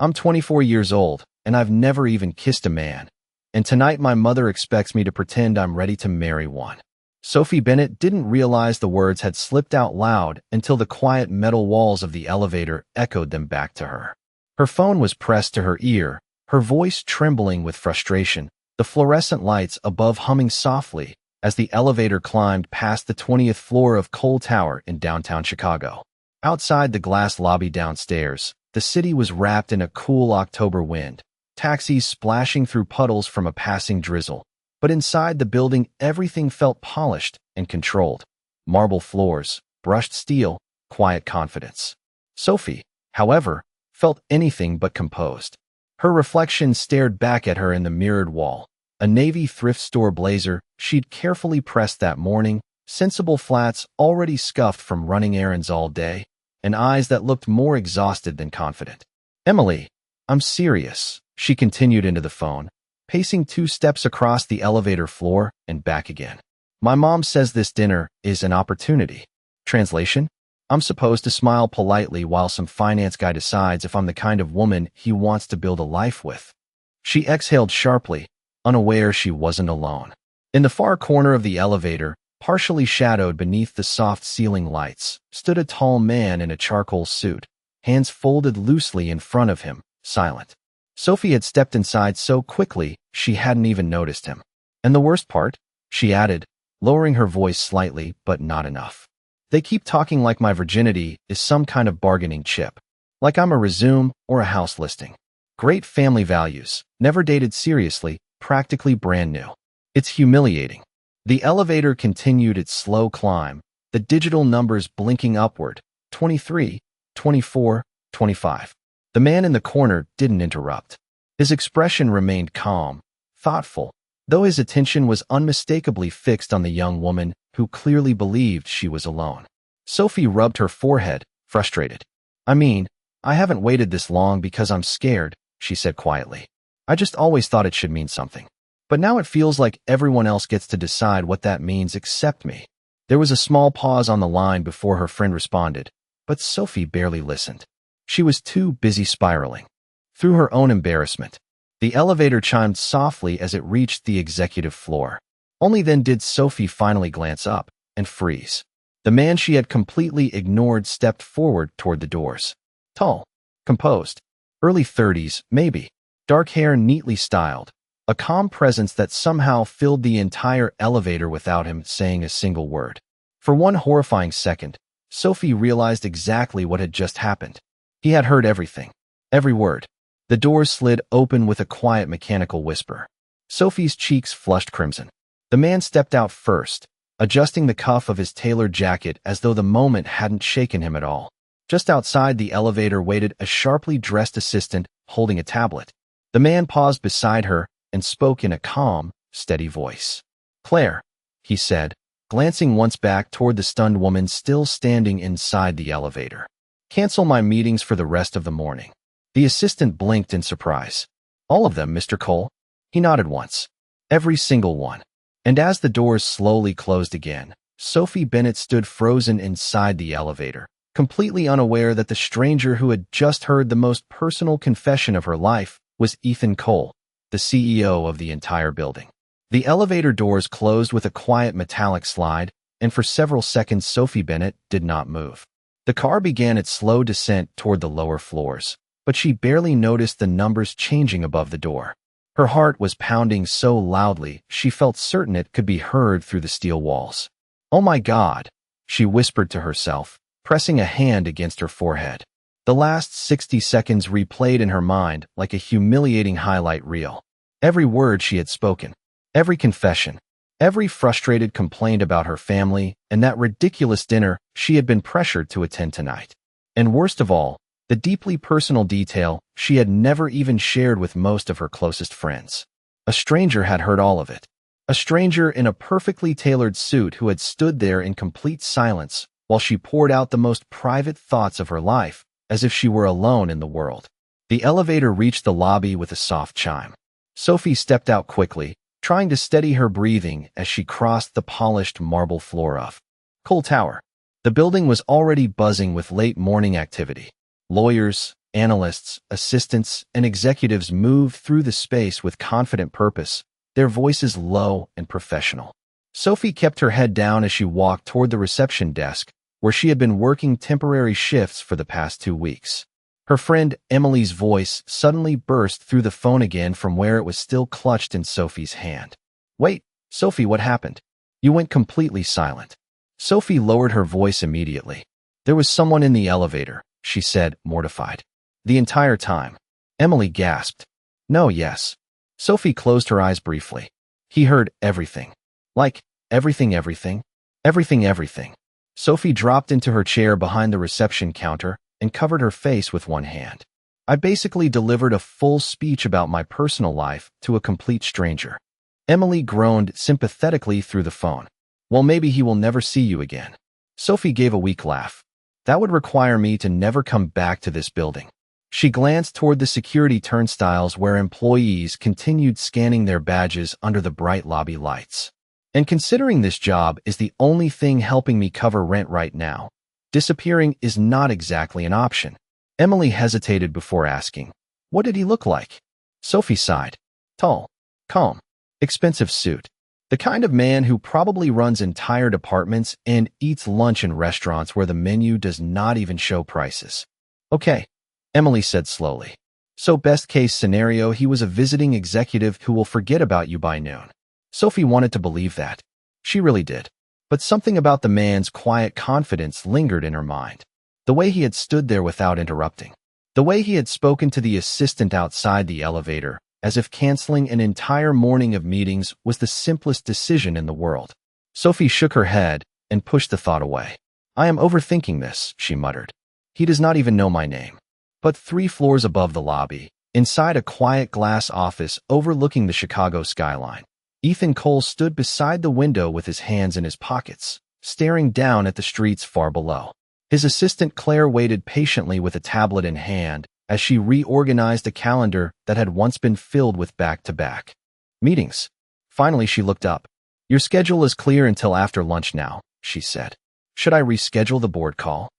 I'm 24 years old, and I've never even kissed a man. And tonight my mother expects me to pretend I'm ready to marry one. Sophie Bennett didn't realize the words had slipped out loud until the quiet metal walls of the elevator echoed them back to her. Her phone was pressed to her ear, her voice trembling with frustration, the fluorescent lights above humming softly as the elevator climbed past the 20th floor of Cole Tower in downtown Chicago. Outside the glass lobby downstairs, the city was wrapped in a cool October wind, taxis splashing through puddles from a passing drizzle. But inside the building, everything felt polished and controlled. Marble floors, brushed steel, quiet confidence. Sophie, however, felt anything but composed. Her reflection stared back at her in the mirrored wall. A navy thrift store blazer she'd carefully pressed that morning, sensible flats already scuffed from running errands all day, and eyes that looked more exhausted than confident. "Emily, I'm serious," she continued into the phone, pacing 2 steps across the elevator floor and back again. "My mom says this dinner is an opportunity." Translation: I'm supposed to smile politely while some finance guy decides if I'm the kind of woman he wants to build a life with. She exhaled sharply, unaware she wasn't alone. In the far corner of the elevator, partially shadowed beneath the soft ceiling lights, stood a tall man in a charcoal suit, hands folded loosely in front of him, silent. Sophie had stepped inside so quickly she hadn't even noticed him. "And the worst part?" she added, lowering her voice slightly, but not enough. "They keep talking like my virginity is some kind of bargaining chip. Like I'm a resume or a house listing. Great family values, never dated seriously, practically brand new. It's humiliating." The elevator continued its slow climb, the digital numbers blinking upward, 23, 24, 25. The man in the corner didn't interrupt. His expression remained calm, thoughtful, though his attention was unmistakably fixed on the young woman who clearly believed she was alone. Sophie rubbed her forehead, frustrated. I haven't waited this long because I'm scared," she said quietly. "I just always thought it should mean something. But now it feels like everyone else gets to decide what that means except me." There was a small pause on the line before her friend responded, but Sophie barely listened. She was too busy spiraling through her own embarrassment. The elevator chimed softly as it reached the executive floor. Only then did Sophie finally glance up and freeze. The man she had completely ignored stepped forward toward the doors. Tall, composed, early 30s, maybe, dark hair neatly styled, a calm presence that somehow filled the entire elevator without him saying a single word. For one horrifying second, Sophie realized exactly what had just happened. He had heard everything, every word. The doors slid open with a quiet mechanical whisper. Sophie's cheeks flushed crimson. The man stepped out first, adjusting the cuff of his tailored jacket as though the moment hadn't shaken him at all. Just outside the elevator waited a sharply dressed assistant holding a tablet. The man paused beside her and spoke in a calm, steady voice. "Claire," he said, glancing once back toward the stunned woman still standing inside the elevator. "Cancel my meetings for the rest of the morning." The assistant blinked in surprise. "All of them, Mr. Cole?" He nodded once. "Every single one." And as the doors slowly closed again, Sophie Bennett stood frozen inside the elevator, completely unaware that the stranger who had just heard the most personal confession of her life was Ethan Cole, the CEO of the entire building. The elevator doors closed with a quiet metallic slide, and for several seconds Sophie Bennett did not move. The car began its slow descent toward the lower floors, but she barely noticed the numbers changing above the door. Her heart was pounding so loudly she felt certain it could be heard through the steel walls. "Oh my God," she whispered to herself, pressing a hand against her forehead. The last 60 seconds replayed in her mind like a humiliating highlight reel. Every word she had spoken, every confession, every frustrated complaint about her family, and that ridiculous dinner she had been pressured to attend tonight. And worst of all, the deeply personal detail she had never even shared with most of her closest friends. A stranger had heard all of it. A stranger in a perfectly tailored suit who had stood there in complete silence while she poured out the most private thoughts of her life, as if she were alone in the world. The elevator reached the lobby with a soft chime. Sophie stepped out quickly, trying to steady her breathing as she crossed the polished marble floor of Cole Tower. The building was already buzzing with late morning activity. Lawyers, Analysts, assistants, and executives moved through the space with confident purpose, their voices low and professional. Sophie kept her head down as she walked toward the reception desk, where she had been working temporary shifts for the past 2 weeks. Her friend Emily's voice suddenly burst through the phone again from where it was still clutched in Sophie's hand. "Wait, Sophie, what happened? You went completely silent." Sophie lowered her voice immediately. "There was someone in the elevator," she said, mortified. "The entire time." Emily gasped. "No, yes." Sophie closed her eyes briefly. "He heard everything." "Like, everything, everything?" "Everything, everything." Sophie dropped into her chair behind the reception counter and covered her face with one hand. "I basically delivered a full speech about my personal life to a complete stranger." Emily groaned sympathetically through the phone. "Well, maybe he will never see you again." Sophie gave a weak laugh. "That would require me to never come back to this building." She glanced toward the security turnstiles where employees continued scanning their badges under the bright lobby lights. "And considering this job is the only thing helping me cover rent right now, disappearing is not exactly an option." Emily hesitated before asking, "What did he look like?" Sophie sighed. "Tall, calm, expensive suit. The kind of man who probably runs entire departments and eats lunch in restaurants where the menu does not even show prices." "Okay," Emily said slowly. "So best case scenario, he was a visiting executive who will forget about you by noon." Sophie wanted to believe that. She really did. But something about the man's quiet confidence lingered in her mind. The way he had stood there without interrupting. The way he had spoken to the assistant outside the elevator, as if canceling an entire morning of meetings was the simplest decision in the world. Sophie shook her head and pushed the thought away. "I am overthinking this," she muttered. "He does not even know my name." But 3 floors above the lobby, inside a quiet glass office overlooking the Chicago skyline, Ethan Cole stood beside the window with his hands in his pockets, staring down at the streets far below. His assistant Claire waited patiently with a tablet in hand as she reorganized a calendar that had once been filled with back-to-back meetings. Finally, she looked up. "Your schedule is clear until after lunch now," she said. "Should I reschedule the board call?"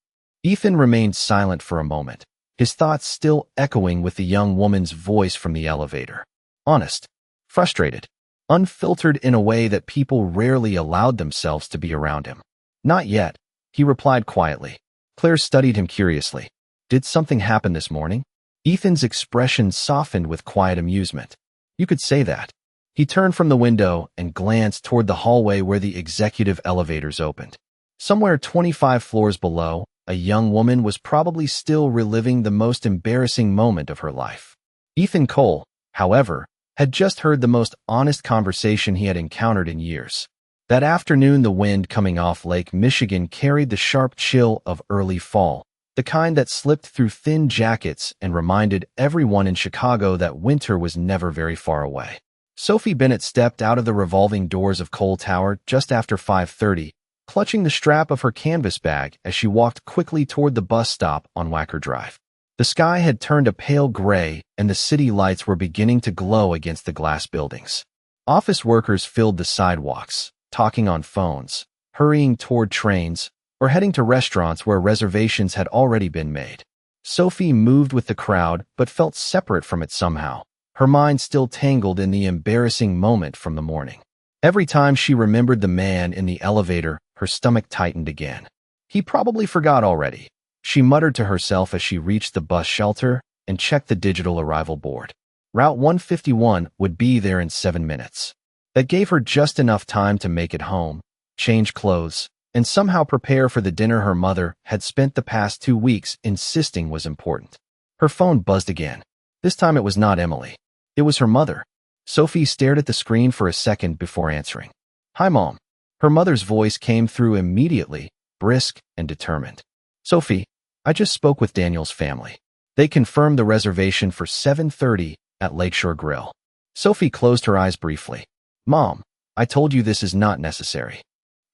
Ethan remained silent for a moment, his thoughts still echoing with the young woman's voice from the elevator. Honest, frustrated, unfiltered in a way that people rarely allowed themselves to be around him. "Not yet," he replied quietly. Claire studied him curiously. "Did something happen this morning?" Ethan's expression softened with quiet amusement. "You could say that." He turned from the window and glanced toward the hallway where the executive elevators opened. Somewhere 25 floors below, a young woman was probably still reliving the most embarrassing moment of her life. Ethan Cole, however, had just heard the most honest conversation he had encountered in years. That afternoon, the wind coming off Lake Michigan carried the sharp chill of early fall, the kind that slipped through thin jackets and reminded everyone in Chicago that winter was never very far away. Sophie Bennett stepped out of the revolving doors of Cole Tower just after 5:30, clutching the strap of her canvas bag as she walked quickly toward the bus stop on Wacker Drive. The sky had turned a pale gray and the city lights were beginning to glow against the glass buildings. Office workers filled the sidewalks, talking on phones, hurrying toward trains, or heading to restaurants where reservations had already been made. Sophie moved with the crowd but felt separate from it somehow, her mind still tangled in the embarrassing moment from the morning. Every time she remembered the man in the elevator, her stomach tightened again. He probably forgot already, she muttered to herself as she reached the bus shelter and checked the digital arrival board. Route 151 would be there in 7 minutes. That gave her just enough time to make it home, change clothes, and somehow prepare for the dinner her mother had spent the past 2 weeks insisting was important. Her phone buzzed again. This time it was not Emily. It was her mother. Sophie stared at the screen for a second before answering. "Hi, Mom." Her mother's voice came through immediately, brisk and determined. "Sophie, I just spoke with Daniel's family. They confirmed the reservation for 7:30 at Lakeshore Grill." Sophie closed her eyes briefly. "Mom, I told you this is not necessary."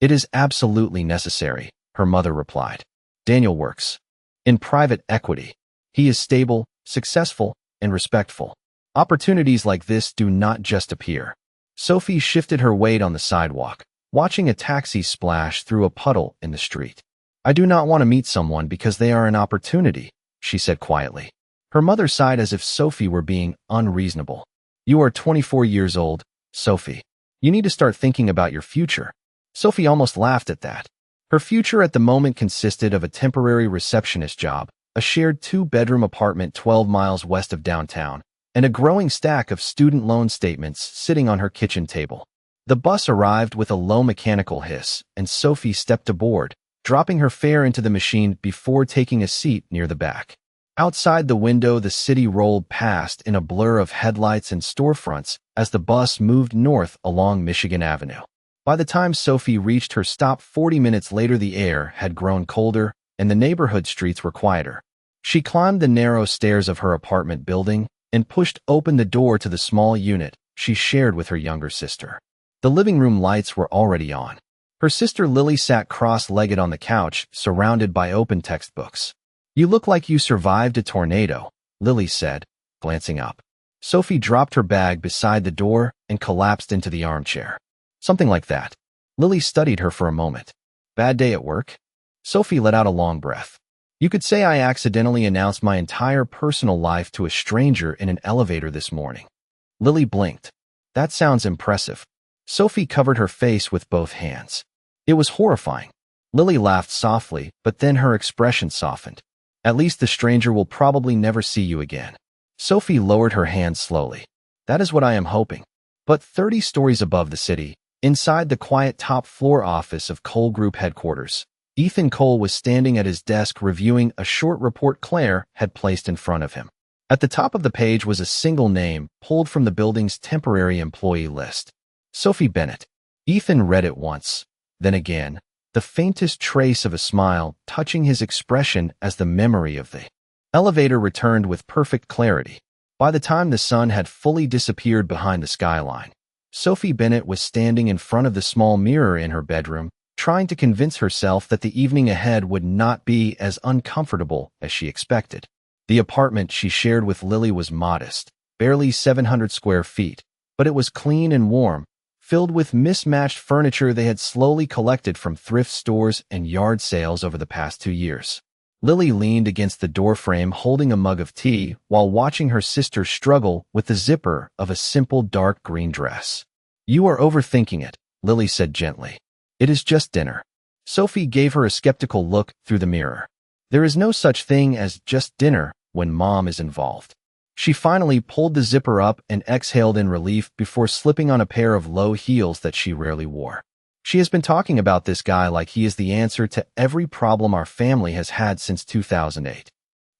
"It is absolutely necessary," her mother replied. "Daniel works in private equity. He is stable, successful, and respectful. Opportunities like this do not just appear." Sophie shifted her weight on the sidewalk, watching a taxi splash through a puddle in the street. "I do not want to meet someone because they are an opportunity," she said quietly. Her mother sighed as if Sophie were being unreasonable. You are 24 years old, Sophie. You need to start thinking about your future. Sophie almost laughed at that. Her future at the moment consisted of a temporary receptionist job, a shared 2-bedroom apartment 12 miles west of downtown, and a growing stack of student loan statements sitting on her kitchen table. The bus arrived with a low mechanical hiss, and Sophie stepped aboard, dropping her fare into the machine before taking a seat near the back. Outside the window, the city rolled past in a blur of headlights and storefronts as the bus moved north along Michigan Avenue. By the time Sophie reached her stop 40 minutes later, the air had grown colder and the neighborhood streets were quieter. She climbed the narrow stairs of her apartment building and pushed open the door to the small unit she shared with her younger sister. The living room lights were already on. Her sister Lily sat cross-legged on the couch, surrounded by open textbooks. You look like you survived a tornado, Lily said, glancing up. Sophie dropped her bag beside the door and collapsed into the armchair. Something like that. Lily studied her for a moment. Bad day at work? Sophie let out a long breath. You could say I accidentally announced my entire personal life to a stranger in an elevator this morning. Lily blinked. That sounds impressive. Sophie covered her face with both hands. It was horrifying. Lily laughed softly, but then her expression softened. At least the stranger will probably never see you again. Sophie lowered her hand slowly. That is what I am hoping. But 30 stories above the city, inside the quiet top-floor office of Cole Group headquarters, Ethan Cole was standing at his desk reviewing a short report Claire had placed in front of him. At the top of the page was a single name pulled from the building's temporary employee list. Sophie Bennett. Ethan read it once, then again, the faintest trace of a smile touching his expression as the memory of the elevator returned with perfect clarity. By the time the sun had fully disappeared behind the skyline, Sophie Bennett was standing in front of the small mirror in her bedroom, trying to convince herself that the evening ahead would not be as uncomfortable as she expected. The apartment she shared with Lily was modest, barely 700 square feet, but it was clean and warm, filled with mismatched furniture they had slowly collected from thrift stores and yard sales over the past 2 years. Lily leaned against the doorframe holding a mug of tea while watching her sister struggle with the zipper of a simple dark green dress. You are overthinking it, Lily said gently. It is just dinner. Sophie gave her a skeptical look through the mirror. There is no such thing as just dinner when Mom is involved. She finally pulled the zipper up and exhaled in relief before slipping on a pair of low heels that she rarely wore. She has been talking about this guy like he is the answer to every problem our family has had since 2008.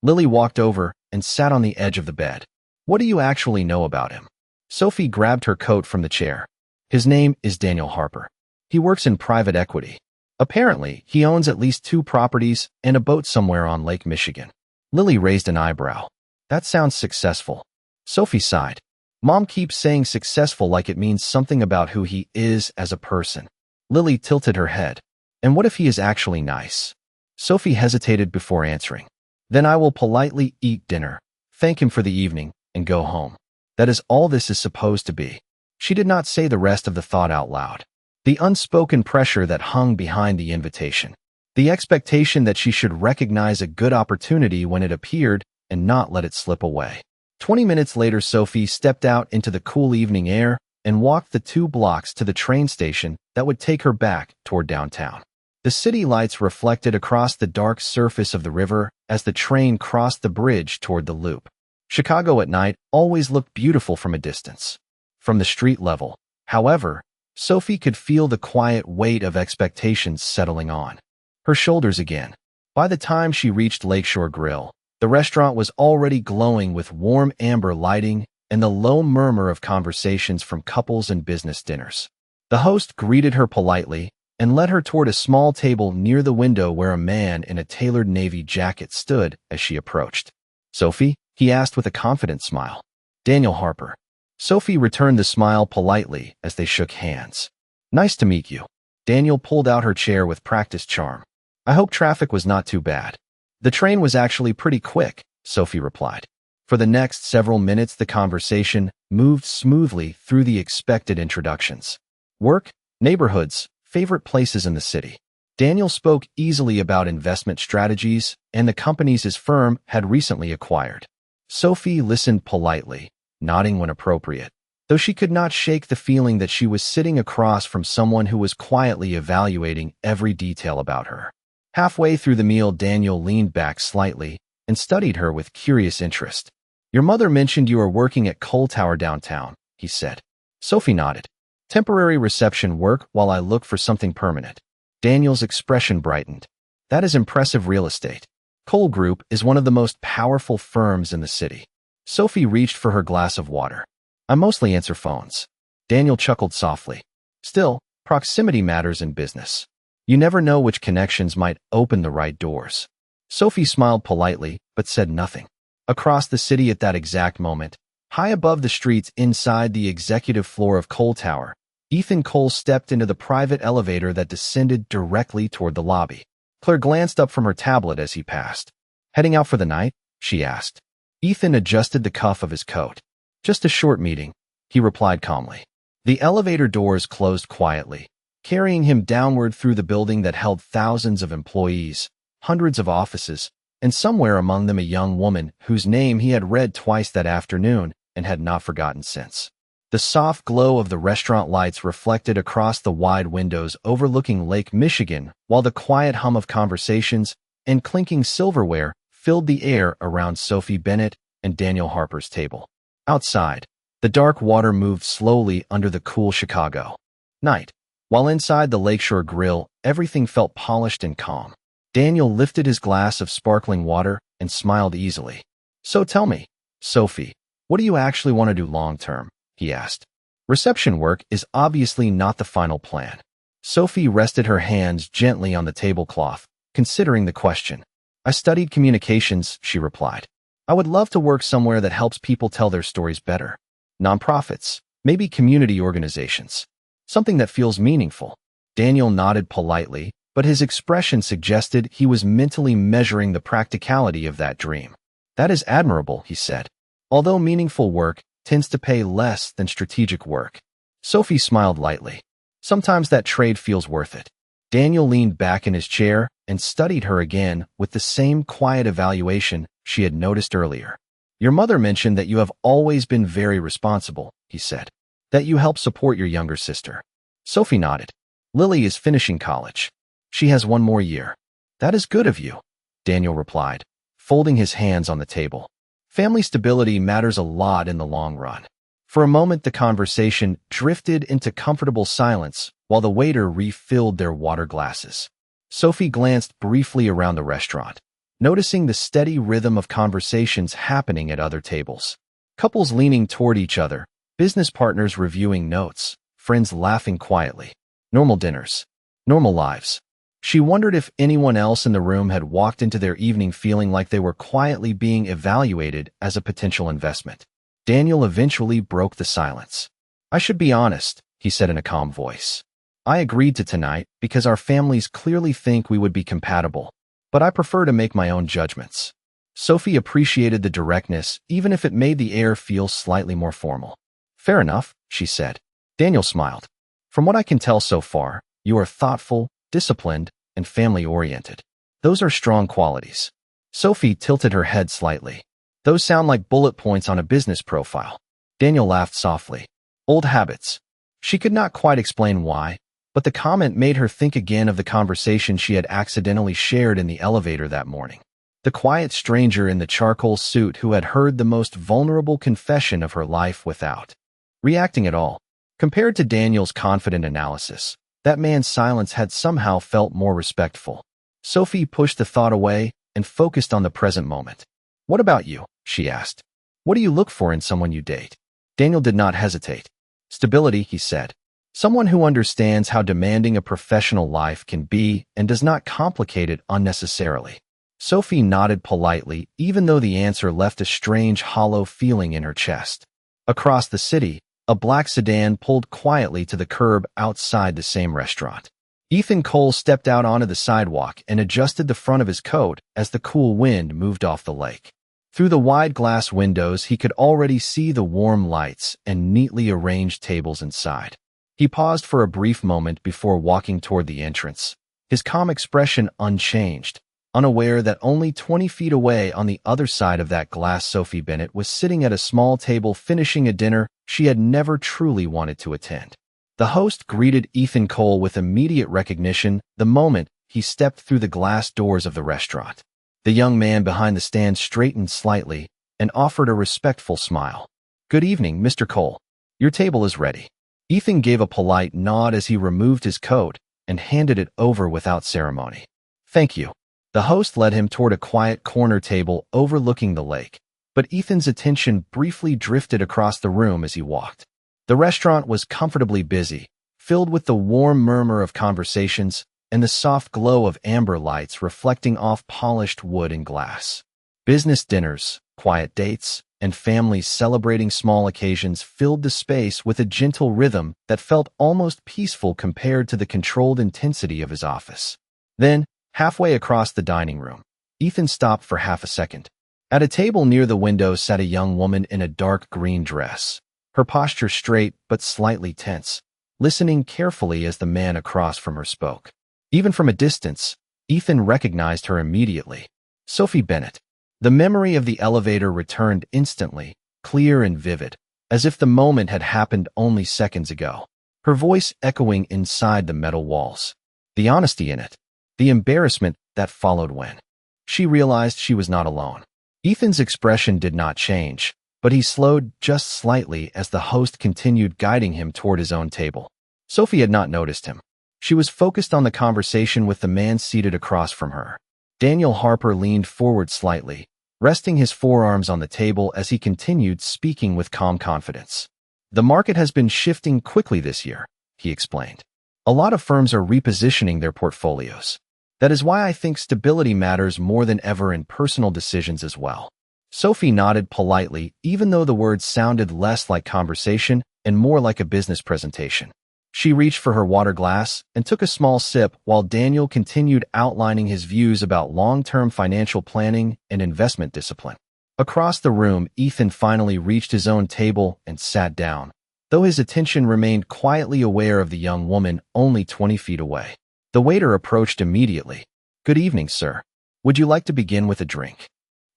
Lily walked over and sat on the edge of the bed. What do you actually know about him? Sophie grabbed her coat from the chair. His name is Daniel Harper. He works in private equity. Apparently, he owns at least 2 properties and a boat somewhere on Lake Michigan. Lily raised an eyebrow. That sounds successful. Sophie sighed. Mom keeps saying successful like it means something about who he is as a person. Lily tilted her head. And what if he is actually nice? Sophie hesitated before answering. Then I will politely eat dinner, thank him for the evening, and go home. That is all this is supposed to be. She did not say the rest of the thought out loud. The unspoken pressure that hung behind the invitation. The expectation that she should recognize a good opportunity when it appeared and not let it slip away. 20 minutes later, Sophie stepped out into the cool evening air and walked the 2 blocks to the train station that would take her back toward downtown. The city lights reflected across the dark surface of the river as the train crossed the bridge toward the loop. Chicago at night always looked beautiful from a distance. From the street level, however, Sophie could feel the quiet weight of expectations settling on her shoulders again. By the time she reached Lakeshore Grill, the restaurant was already glowing with warm amber lighting and the low murmur of conversations from couples and business dinners. The host greeted her politely and led her toward a small table near the window where a man in a tailored navy jacket stood as she approached. Sophie? He asked with a confident smile. Daniel Harper. Sophie returned the smile politely as they shook hands. Nice to meet you. Daniel pulled out her chair with practiced charm. I hope traffic was not too bad. The train was actually pretty quick, Sophie replied. For the next several minutes, the conversation moved smoothly through the expected introductions. Work, neighborhoods, favorite places in the city. Daniel spoke easily about investment strategies and the companies his firm had recently acquired. Sophie listened politely, nodding when appropriate, though she could not shake the feeling that she was sitting across from someone who was quietly evaluating every detail about her. Halfway through the meal, Daniel leaned back slightly and studied her with curious interest. "Your mother mentioned you are working at Coal Tower downtown," he said. Sophie nodded. "Temporary reception work while I look for something permanent." Daniel's expression brightened. "That is impressive real estate. Cole Group is one of the most powerful firms in the city." Sophie reached for her glass of water. "I mostly answer phones." Daniel chuckled softly. "Still, proximity matters in business. You never know which connections might open the right doors." Sophie smiled politely, but said nothing. Across the city at that exact moment, high above the streets inside the executive floor of Coal Tower, Ethan Cole stepped into the private elevator that descended directly toward the lobby. Claire glanced up from her tablet as he passed. "Heading out for the night?" she asked. Ethan adjusted the cuff of his coat. "Just a short meeting," he replied calmly. The elevator doors closed quietly, carrying him downward through the building that held thousands of employees, hundreds of offices, and somewhere among them a young woman whose name he had read twice that afternoon and had not forgotten since. The soft glow of the restaurant lights reflected across the wide windows overlooking Lake Michigan, while the quiet hum of conversations and clinking silverware filled the air around Sophie Bennett and Daniel Harper's table. Outside, the dark water moved slowly under the cool Chicago night, while inside the Lakeshore Grill, everything felt polished and calm. Daniel lifted his glass of sparkling water and smiled easily. "So tell me, Sophie, what do you actually want to do long-term?" he asked. "Reception work is obviously not the final plan." Sophie rested her hands gently on the tablecloth, considering the question. "I studied communications," she replied. "I would love to work somewhere that helps people tell their stories better. Nonprofits, maybe community organizations. Something that feels meaningful." Daniel nodded politely, but his expression suggested he was mentally measuring the practicality of that dream. "That is admirable," he said. "Although meaningful work tends to pay less than strategic work." Sophie smiled lightly. "Sometimes that trade feels worth it." Daniel leaned back in his chair and studied her again with the same quiet evaluation she had noticed earlier. "Your mother mentioned that you have always been very responsible," he said. "That you help support your younger sister." Sophie nodded. "Lily is finishing college. She has one more year." "That is good of you," Daniel replied, folding his hands on the table. "Family stability matters a lot in the long run." For a moment, the conversation drifted into comfortable silence while the waiter refilled their water glasses. Sophie glanced briefly around the restaurant, noticing the steady rhythm of conversations happening at other tables. Couples leaning toward each other, business partners reviewing notes, friends laughing quietly. Normal dinners. Normal lives. She wondered if anyone else in the room had walked into their evening feeling like they were quietly being evaluated as a potential investment. Daniel eventually broke the silence. "I should be honest," he said in a calm voice. "I agreed to tonight because our families clearly think we would be compatible, but I prefer to make my own judgments." Sophie appreciated the directness, even if it made the air feel slightly more formal. "Fair enough," she said. Daniel smiled. "From what I can tell so far, you are thoughtful, disciplined, and family-oriented. Those are strong qualities." Sophie tilted her head slightly. "Those sound like bullet points on a business profile." Daniel laughed softly. "Old habits." She could not quite explain why, but the comment made her think again of the conversation she had accidentally shared in the elevator that morning. The quiet stranger in the charcoal suit who had heard the most vulnerable confession of her life without reacting at all. Compared to Daniel's confident analysis, that man's silence had somehow felt more respectful. Sophie pushed the thought away and focused on the present moment. "What about you?" she asked. "What do you look for in someone you date?" Daniel did not hesitate. "Stability," he said. "Someone who understands how demanding a professional life can be and does not complicate it unnecessarily." Sophie nodded politely, even though the answer left a strange, hollow feeling in her chest. Across the city, a black sedan pulled quietly to the curb outside the same restaurant. Ethan Cole stepped out onto the sidewalk and adjusted the front of his coat as the cool wind moved off the lake. Through the wide glass windows, he could already see the warm lights and neatly arranged tables inside. He paused for a brief moment before walking toward the entrance, his calm expression unchanged, unaware that only 20 feet away on the other side of that glass Sophie Bennett was sitting at a small table finishing a dinner she had never truly wanted to attend. The host greeted Ethan Cole with immediate recognition the moment he stepped through the glass doors of the restaurant. The young man behind the stand straightened slightly and offered a respectful smile. "Good evening, Mr. Cole. Your table is ready." Ethan gave a polite nod as he removed his coat and handed it over without ceremony. "Thank you." The host led him toward a quiet corner table overlooking the lake, but Ethan's attention briefly drifted across the room as he walked. The restaurant was comfortably busy, filled with the warm murmur of conversations and the soft glow of amber lights reflecting off polished wood and glass. Business dinners, quiet dates, and families celebrating small occasions filled the space with a gentle rhythm that felt almost peaceful compared to the controlled intensity of his office. Then, halfway across the dining room, Ethan stopped for half a second. At a table near the window sat a young woman in a dark green dress, her posture straight but slightly tense, listening carefully as the man across from her spoke. Even from a distance, Ethan recognized her immediately. Sophie Bennett. The memory of the elevator returned instantly, clear and vivid, as if the moment had happened only seconds ago, her voice echoing inside the metal walls. The honesty in it, the embarrassment that followed when she realized she was not alone. Ethan's expression did not change, but he slowed just slightly as the host continued guiding him toward his own table. Sophie had not noticed him. She was focused on the conversation with the man seated across from her. Daniel Harper leaned forward slightly, resting his forearms on the table as he continued speaking with calm confidence. "The market has been shifting quickly this year," he explained. "A lot of firms are repositioning their portfolios. That is why I think stability matters more than ever in personal decisions as well." Sophie nodded politely, even though the words sounded less like conversation and more like a business presentation. She reached for her water glass and took a small sip while Daniel continued outlining his views about long-term financial planning and investment discipline. Across the room, Ethan finally reached his own table and sat down, though his attention remained quietly aware of the young woman only 20 feet away. The waiter approached immediately. "Good evening, sir. Would you like to begin with a drink?"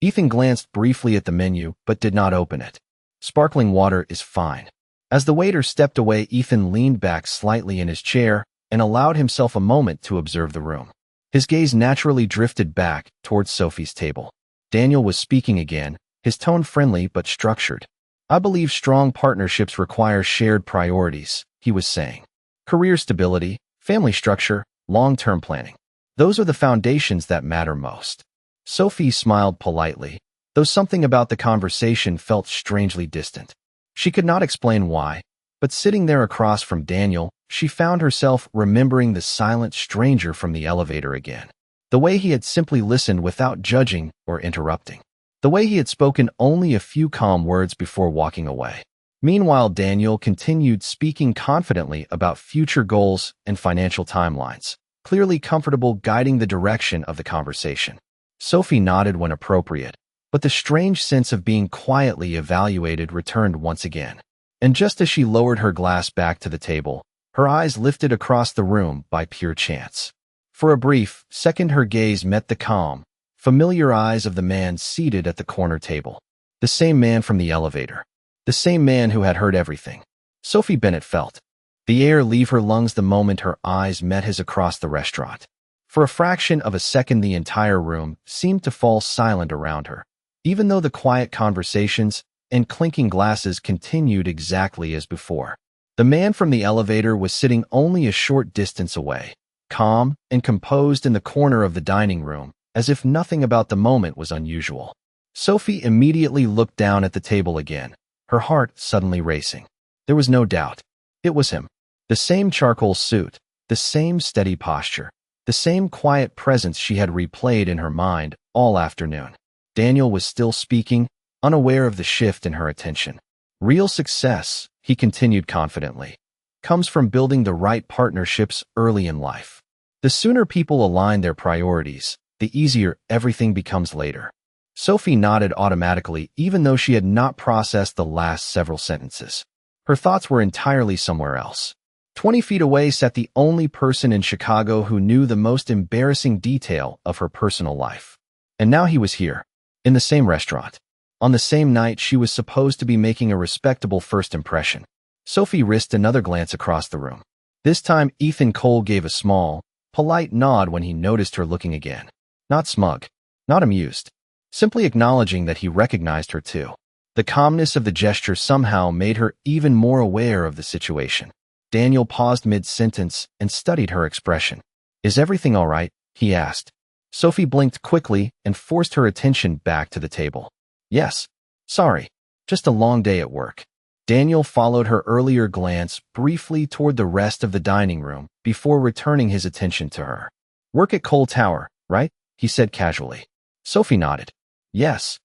Ethan glanced briefly at the menu but did not open it. "Sparkling water is fine." As the waiter stepped away, Ethan leaned back slightly in his chair and allowed himself a moment to observe the room. His gaze naturally drifted back towards Sophie's table. Daniel was speaking again, his tone friendly but structured. "I believe strong partnerships require shared priorities," he was saying. "Career stability, family structure, long-term planning. Those are the foundations that matter most." Sophie smiled politely, though something about the conversation felt strangely distant. She could not explain why, but sitting there across from Daniel, she found herself remembering the silent stranger from the elevator again. The way he had simply listened without judging or interrupting. The way he had spoken only a few calm words before walking away. Meanwhile, Daniel continued speaking confidently about future goals and financial timelines, clearly comfortable guiding the direction of the conversation. Sophie nodded when appropriate, but the strange sense of being quietly evaluated returned once again. And just as she lowered her glass back to the table, her eyes lifted across the room by pure chance. For a brief second, her gaze met the calm, familiar eyes of the man seated at the corner table. The same man from the elevator. The same man who had heard everything. Sophie Bennett felt the air leave her lungs the moment her eyes met his across the restaurant. For a fraction of a second, the entire room seemed to fall silent around her, even though the quiet conversations and clinking glasses continued exactly as before. The man from the elevator was sitting only a short distance away, calm and composed in the corner of the dining room, as if nothing about the moment was unusual. Sophie immediately looked down at the table again, her heart suddenly racing. There was no doubt. It was him. The same charcoal suit, the same steady posture, the same quiet presence she had replayed in her mind all afternoon. Daniel was still speaking, unaware of the shift in her attention. "Real success," he continued confidently, "comes from building the right partnerships early in life. The sooner people align their priorities, the easier everything becomes later." Sophie nodded automatically, even though she had not processed the last several sentences. Her thoughts were entirely somewhere else. 20 feet away sat the only person in Chicago who knew the most embarrassing detail of her personal life. And now he was here, in the same restaurant. On the same night she was supposed to be making a respectable first impression. Sophie risked another glance across the room. This time Ethan Cole gave a small, polite nod when he noticed her looking again. Not smug, not amused, simply acknowledging that he recognized her too. The calmness of the gesture somehow made her even more aware of the situation. Daniel paused mid-sentence and studied her expression. "Is everything all right?" he asked. Sophie blinked quickly and forced her attention back to the table. "Yes. Sorry. Just a long day at work." Daniel followed her earlier glance briefly toward the rest of the dining room before returning his attention to her. "Work at Cole Tower, right?" he said casually. Sophie nodded. "Yes."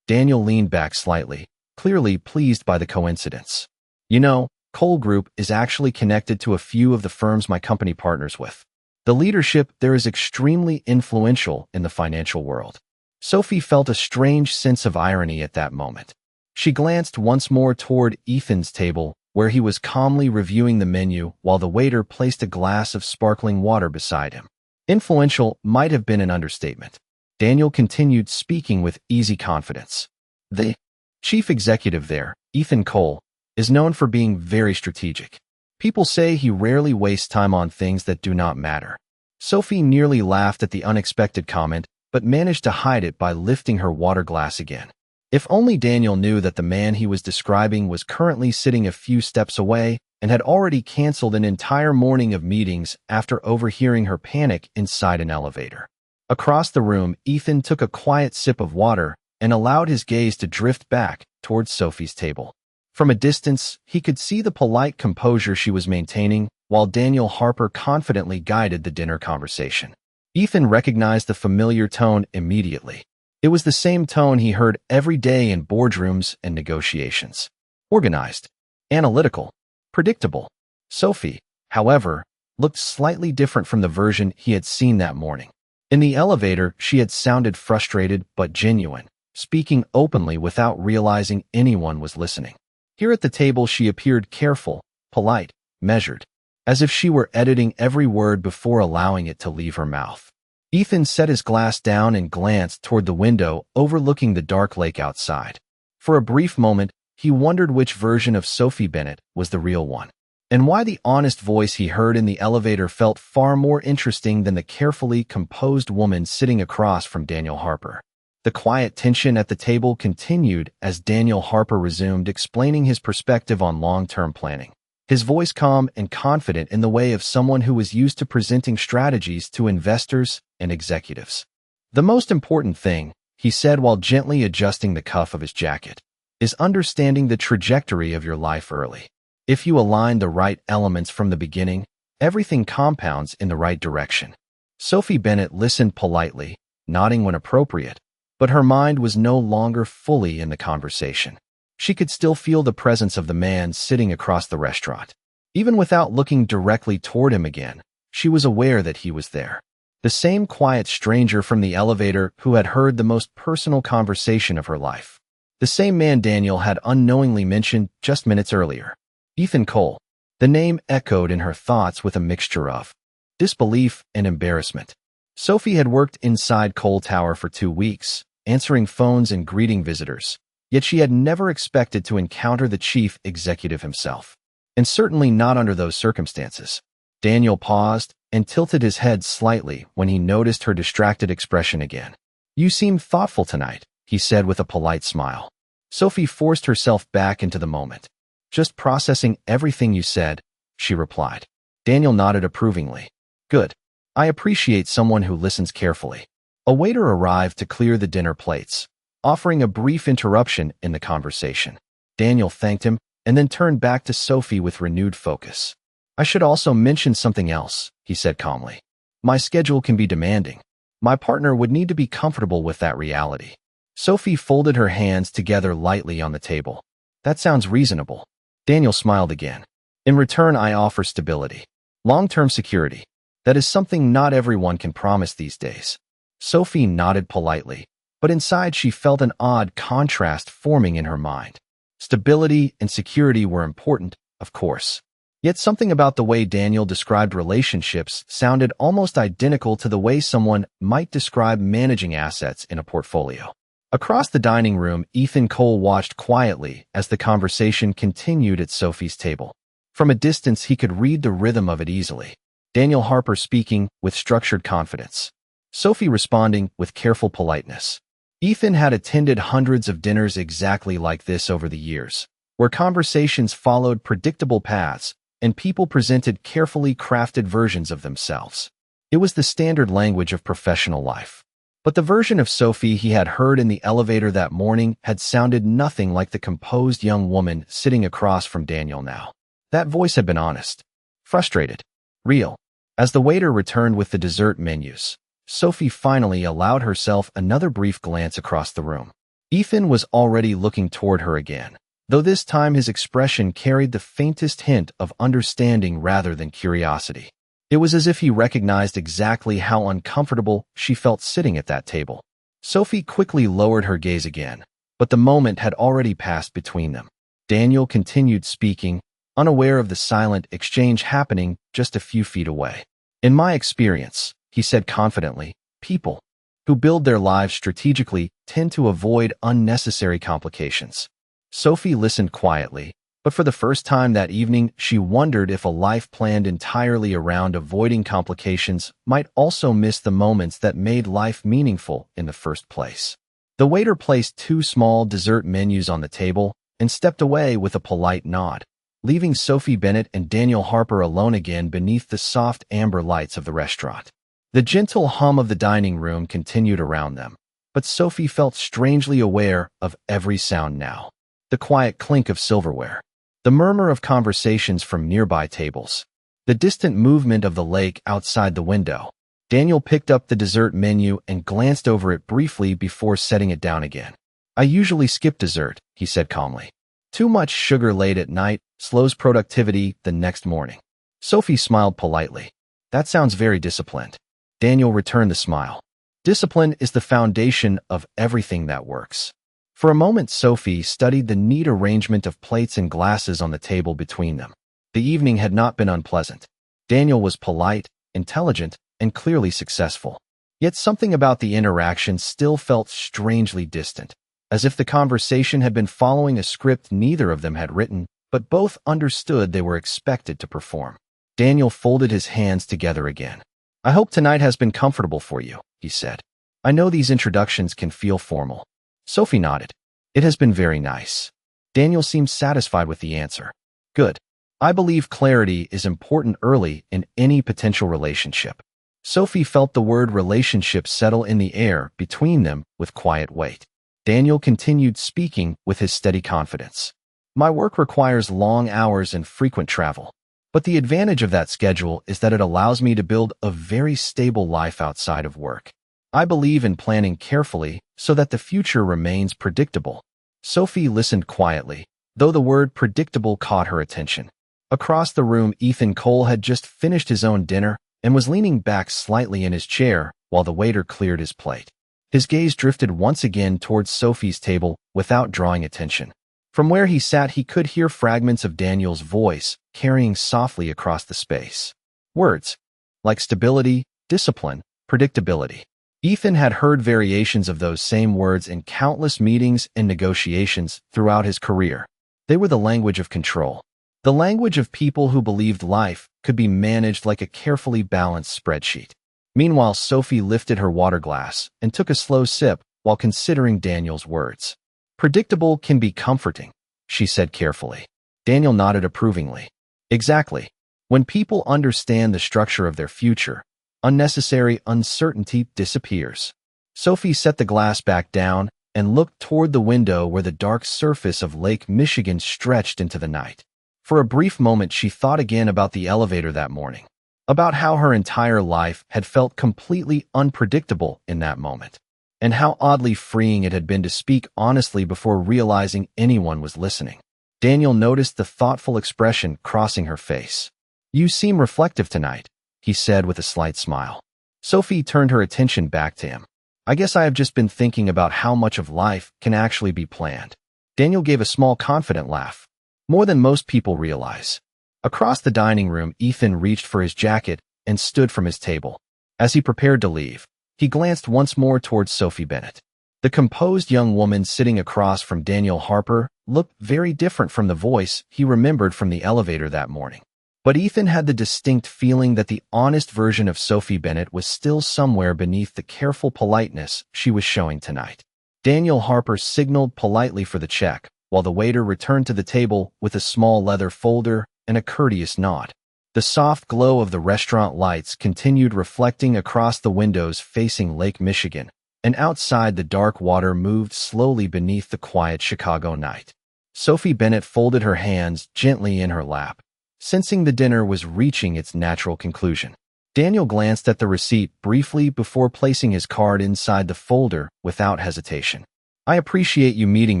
Daniel leaned back slightly, clearly pleased by the coincidence. "You know, Cole Group is actually connected to a few of the firms my company partners with. The leadership there is extremely influential in the financial world." Sophie felt a strange sense of irony at that moment. She glanced once more toward Ethan's table, where he was calmly reviewing the menu while the waiter placed a glass of sparkling water beside him. Influential might have been an understatement. Daniel continued speaking with easy confidence. "The chief executive there, Ethan Cole, is known for being very strategic. People say he rarely wastes time on things that do not matter." Sophie nearly laughed at the unexpected comment, but managed to hide it by lifting her water glass again. If only Daniel knew that the man he was describing was currently sitting a few steps away and had already canceled an entire morning of meetings after overhearing her panic inside an elevator. Across the room, Ethan took a quiet sip of water and allowed his gaze to drift back towards Sophie's table. From a distance, he could see the polite composure she was maintaining, while Daniel Harper confidently guided the dinner conversation. Ethan recognized the familiar tone immediately. It was the same tone he heard every day in boardrooms and negotiations. Organized, analytical, predictable. Sophie, however, looked slightly different from the version he had seen that morning. In the elevator, she had sounded frustrated but genuine, speaking openly without realizing anyone was listening. Here at the table she appeared careful, polite, measured, as if she were editing every word before allowing it to leave her mouth. Ethan set his glass down and glanced toward the window overlooking the dark lake outside. For a brief moment, he wondered which version of Sophie Bennett was the real one, and why the honest voice he heard in the elevator felt far more interesting than the carefully composed woman sitting across from Daniel Harper. The quiet tension at the table continued as Daniel Harper resumed explaining his perspective on long-term planning. His voice calm and confident in the way of someone who was used to presenting strategies to investors and executives. "The most important thing," he said while gently adjusting the cuff of his jacket, "is understanding the trajectory of your life early. If you align the right elements from the beginning, everything compounds in the right direction." Sophie Bennett listened politely, nodding when appropriate, but her mind was no longer fully in the conversation. She could still feel the presence of the man sitting across the restaurant. Even without looking directly toward him again, she was aware that he was there. The same quiet stranger from the elevator who had heard the most personal conversation of her life. The same man Daniel had unknowingly mentioned just minutes earlier. Ethan Cole. The name echoed in her thoughts with a mixture of disbelief and embarrassment. Sophie had worked inside Cole Tower for 2 weeks, answering phones and greeting visitors, yet she had never expected to encounter the chief executive himself, and certainly not under those circumstances. Daniel paused and tilted his head slightly when he noticed her distracted expression again. "You seem thoughtful tonight," he said with a polite smile. Sophie forced herself back into the moment. "Just processing everything you said," she replied. Daniel nodded approvingly. "Good. I appreciate someone who listens carefully." A waiter arrived to clear the dinner plates, offering a brief interruption in the conversation. Daniel thanked him and then turned back to Sophie with renewed focus. "I should also mention something else," he said calmly. "My schedule can be demanding. My partner would need to be comfortable with that reality." Sophie folded her hands together lightly on the table. "That sounds reasonable." Daniel smiled again. "In return, I offer stability. Long-term security. That is something not everyone can promise these days." Sophie nodded politely, but inside she felt an odd contrast forming in her mind. Stability and security were important, of course, Yet something about the way Daniel described relationships sounded almost identical to the way someone might describe managing assets in a portfolio. Across the dining room, Ethan Cole watched quietly as the conversation continued at Sophie's table. From a distance, he could read the rhythm of it easily. Daniel Harper speaking with structured confidence. Sophie responding with careful politeness. Ethan had attended hundreds of dinners exactly like this over the years, where conversations followed predictable paths and people presented carefully crafted versions of themselves. It was the standard language of professional life. But the version of Sophie he had heard in the elevator that morning had sounded nothing like the composed young woman sitting across from Daniel now. That voice had been honest, frustrated, real. As the waiter returned with the dessert menus, Sophie finally allowed herself another brief glance across the room. Ethan was already looking toward her again, though this time his expression carried the faintest hint of understanding rather than curiosity. It was as if he recognized exactly how uncomfortable she felt sitting at that table. Sophie quickly lowered her gaze again, but the moment had already passed between them. Daniel continued speaking, unaware of the silent exchange happening just a few feet away. In my experience, he said confidently, people who build their lives strategically tend to avoid unnecessary complications. Sophie listened quietly, but for the first time that evening, she wondered if a life planned entirely around avoiding complications might also miss the moments that made life meaningful in the first place. The waiter placed 2 small dessert menus on the table and stepped away with a polite nod, leaving Sophie Bennett and Daniel Harper alone again beneath the soft amber lights of the restaurant. The gentle hum of the dining room continued around them, but Sophie felt strangely aware of every sound now. The quiet clink of silverware, the murmur of conversations from nearby tables, the distant movement of the lake outside the window. Daniel picked up the dessert menu and glanced over it briefly before setting it down again. I usually skip dessert, he said calmly. Too much sugar late at night slows productivity the next morning. Sophie smiled politely. That sounds very disciplined. Daniel returned the smile. Discipline is the foundation of everything that works. For a moment, Sophie studied the neat arrangement of plates and glasses on the table between them. The evening had not been unpleasant. Daniel was polite, intelligent, and clearly successful. Yet something about the interaction still felt strangely distant, as if the conversation had been following a script neither of them had written, but both understood they were expected to perform. Daniel folded his hands together again. I hope tonight has been comfortable for you, he said. I know these introductions can feel formal. Sophie nodded. It has been very nice. Daniel seemed satisfied with the answer. Good. I believe clarity is important early in any potential relationship. Sophie felt the word relationship settle in the air between them with quiet weight. Daniel continued speaking with his steady confidence. My work requires long hours and frequent travel, but the advantage of that schedule is that it allows me to build a very stable life outside of work. I believe in planning carefully so that the future remains predictable. Sophie listened quietly, though the word predictable caught her attention. Across the room, Ethan Cole had just finished his own dinner and was leaning back slightly in his chair while the waiter cleared his plate. His gaze drifted once again towards Sophie's table without drawing attention. From where he sat, he could hear fragments of Daniel's voice carrying softly across the space. Words like stability, discipline, predictability. Ethan had heard variations of those same words in countless meetings and negotiations throughout his career. They were the language of control, the language of people who believed life could be managed like a carefully balanced spreadsheet. Meanwhile, Sophie lifted her water glass and took a slow sip while considering Daniel's words. Predictable can be comforting, she said carefully. Daniel nodded approvingly. Exactly. When people understand the structure of their future, unnecessary uncertainty disappears. Sophie set the glass back down and looked toward the window where the dark surface of Lake Michigan stretched into the night. For a brief moment, she thought again about the elevator that morning, about how her entire life had felt completely unpredictable in that moment, and how oddly freeing it had been to speak honestly before realizing anyone was listening. Daniel noticed the thoughtful expression crossing her face. You seem reflective tonight, he said with a slight smile. Sophie turned her attention back to him. I guess I have just been thinking about how much of life can actually be planned. Daniel gave a small confident laugh. More than most people realize. Across the dining room, Ethan reached for his jacket and stood from his table. As he prepared to leave, he glanced once more towards Sophie Bennett. The composed young woman sitting across from Daniel Harper looked very different from the voice he remembered from the elevator that morning. But Ethan had the distinct feeling that the honest version of Sophie Bennett was still somewhere beneath the careful politeness she was showing tonight. Daniel Harper signaled politely for the check, while the waiter returned to the table with a small leather folder and a courteous nod. The soft glow of the restaurant lights continued reflecting across the windows facing Lake Michigan, and outside the dark water moved slowly beneath the quiet Chicago night. Sophie Bennett folded her hands gently in her lap, sensing the dinner was reaching its natural conclusion. Daniel glanced at the receipt briefly before placing his card inside the folder without hesitation. "I appreciate you meeting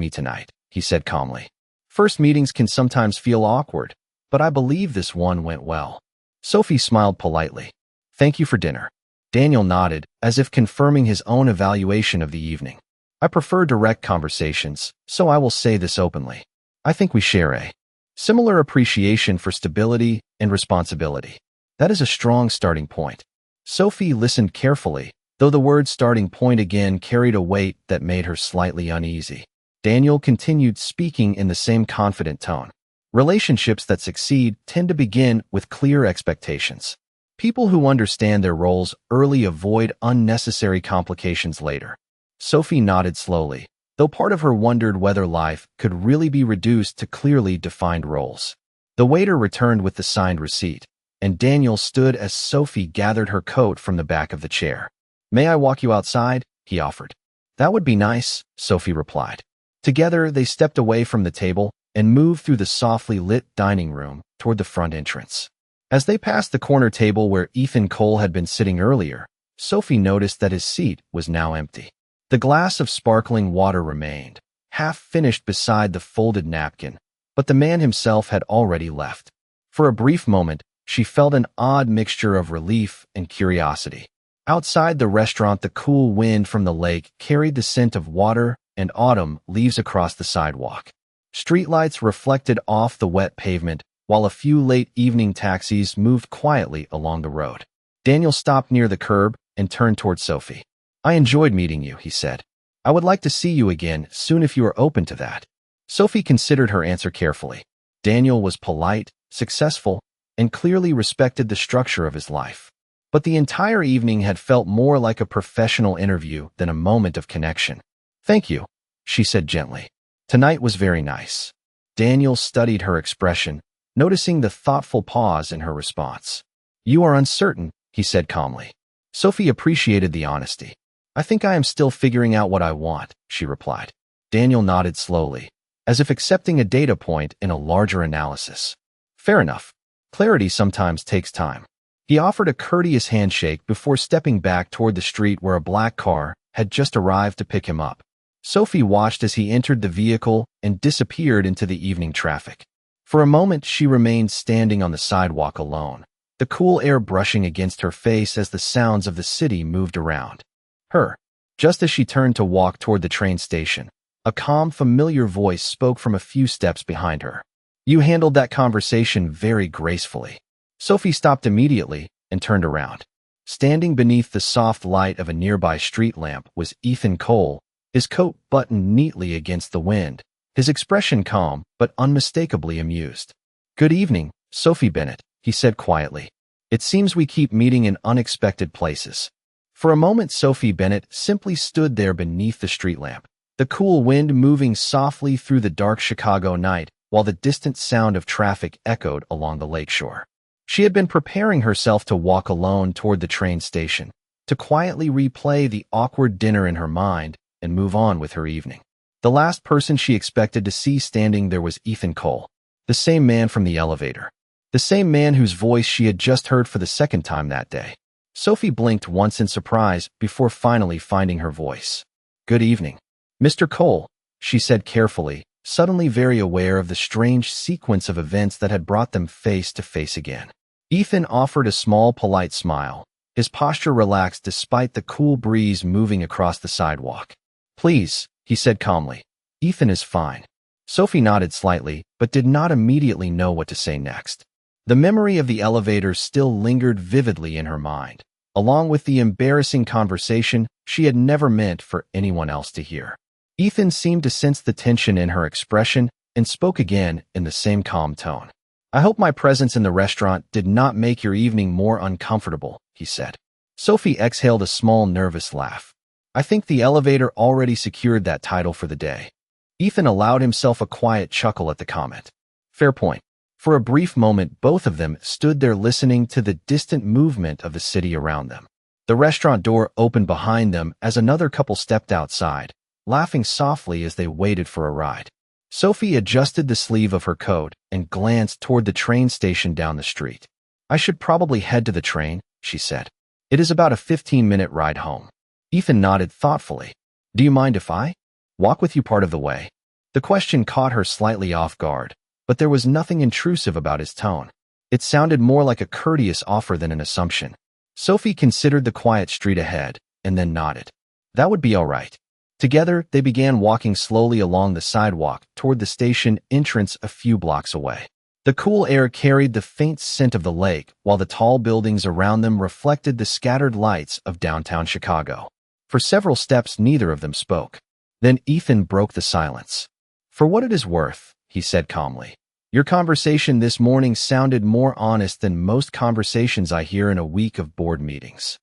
me tonight," he said calmly. "First meetings can sometimes feel awkward, but I believe this one went well." Sophie smiled politely. "Thank you for dinner." Daniel nodded, as if confirming his own evaluation of the evening. "I prefer direct conversations, so I will say this openly. I think we share a similar appreciation for stability and responsibility. That is a strong starting point." Sophie listened carefully, though the word starting point again carried a weight that made her slightly uneasy. Daniel continued speaking in the same confident tone. "Relationships that succeed tend to begin with clear expectations. People who understand their roles early avoid unnecessary complications later." Sophie nodded slowly, though part of her wondered whether life could really be reduced to clearly defined roles. The waiter returned with the signed receipt, and Daniel stood as Sophie gathered her coat from the back of the chair. "May I walk you outside?" he offered. "That would be nice," Sophie replied. Together, they stepped away from the table and moved through the softly lit dining room toward the front entrance. As they passed the corner table where Ethan Cole had been sitting earlier, Sophie noticed that his seat was now empty. The glass of sparkling water remained, half finished beside the folded napkin, but the man himself had already left. For a brief moment, she felt an odd mixture of relief and curiosity. Outside the restaurant, the cool wind from the lake carried the scent of water and autumn leaves across the sidewalk. Streetlights reflected off the wet pavement, while a few late evening taxis moved quietly along the road. Daniel stopped near the curb and turned toward Sophie. "I enjoyed meeting you," he said. "I would like to see you again soon if you are open to that." Sophie considered her answer carefully. Daniel was polite, successful, and clearly respected the structure of his life. But the entire evening had felt more like a professional interview than a moment of connection. "Thank you," she said gently. "Tonight was very nice." Daniel studied her expression, noticing the thoughtful pause in her response. "You are uncertain," he said calmly. Sophie appreciated the honesty. "I think I am still figuring out what I want," she replied. Daniel nodded slowly, as if accepting a data point in a larger analysis. "Fair enough. Clarity sometimes takes time." He offered a courteous handshake before stepping back toward the street where a black car had just arrived to pick him up. Sophie watched as he entered the vehicle and disappeared into the evening traffic. For a moment, she remained standing on the sidewalk alone, the cool air brushing against her face as the sounds of the city moved around her. Just as she turned to walk toward the train station, a calm, familiar voice spoke from a few steps behind her. "You handled that conversation very gracefully." Sophie stopped immediately and turned around. Standing beneath the soft light of a nearby street lamp was Ethan Cole, his coat buttoned neatly against the wind, his expression calm but unmistakably amused. "Good evening, Sophie Bennett," he said quietly. "It seems we keep meeting in unexpected places." For a moment, Sophie Bennett simply stood there beneath the street lamp, the cool wind moving softly through the dark Chicago night while the distant sound of traffic echoed along the lakeshore. She had been preparing herself to walk alone toward the train station, to quietly replay the awkward dinner in her mind and move on with her evening. The last person she expected to see standing there was Ethan Cole, the same man from the elevator, the same man whose voice she had just heard for the second time that day. Sophie blinked once in surprise before finally finding her voice. "Good evening, Mr. Cole," she said carefully, suddenly very aware of the strange sequence of events that had brought them face to face again. Ethan offered a small, polite smile, his posture relaxed despite the cool breeze moving across the sidewalk. "Please," he said calmly. "Ethan is fine." Sophie nodded slightly, but did not immediately know what to say next. The memory of the elevator still lingered vividly in her mind, along with the embarrassing conversation she had never meant for anyone else to hear. Ethan seemed to sense the tension in her expression and spoke again in the same calm tone. "I hope my presence in the restaurant did not make your evening more uncomfortable," he said. Sophie exhaled a small, nervous laugh. "I think the elevator already secured that title for the day." Ethan allowed himself a quiet chuckle at the comment. Fair point. For a brief moment, both of them stood there listening to the distant movement of the city around them. The restaurant door opened behind them as another couple stepped outside, laughing softly as they waited for a ride. Sophie adjusted the sleeve of her coat and glanced toward the train station down the street. "I should probably head to the train," she said. "It is about a 15-minute ride home." Ethan nodded thoughtfully. "Do you mind if I walk with you part of the way?" The question caught her slightly off guard, but there was nothing intrusive about his tone. It sounded more like a courteous offer than an assumption. Sophie considered the quiet street ahead and then nodded. That would be all right. Together, they began walking slowly along the sidewalk toward the station entrance a few blocks away. The cool air carried the faint scent of the lake, while the tall buildings around them reflected the scattered lights of downtown Chicago. For several steps, neither of them spoke. Then Ethan broke the silence. "For what it is worth," he said calmly, "your conversation this morning sounded more honest than most conversations I hear in a week of board meetings."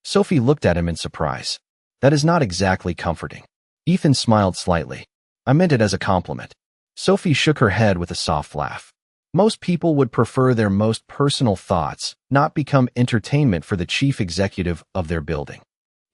Sophie looked at him in surprise. "That is not exactly comforting." Ethan smiled slightly. "I meant it as a compliment." Sophie shook her head with a soft laugh. Most people would prefer their most personal thoughts not become entertainment for the chief executive of their building.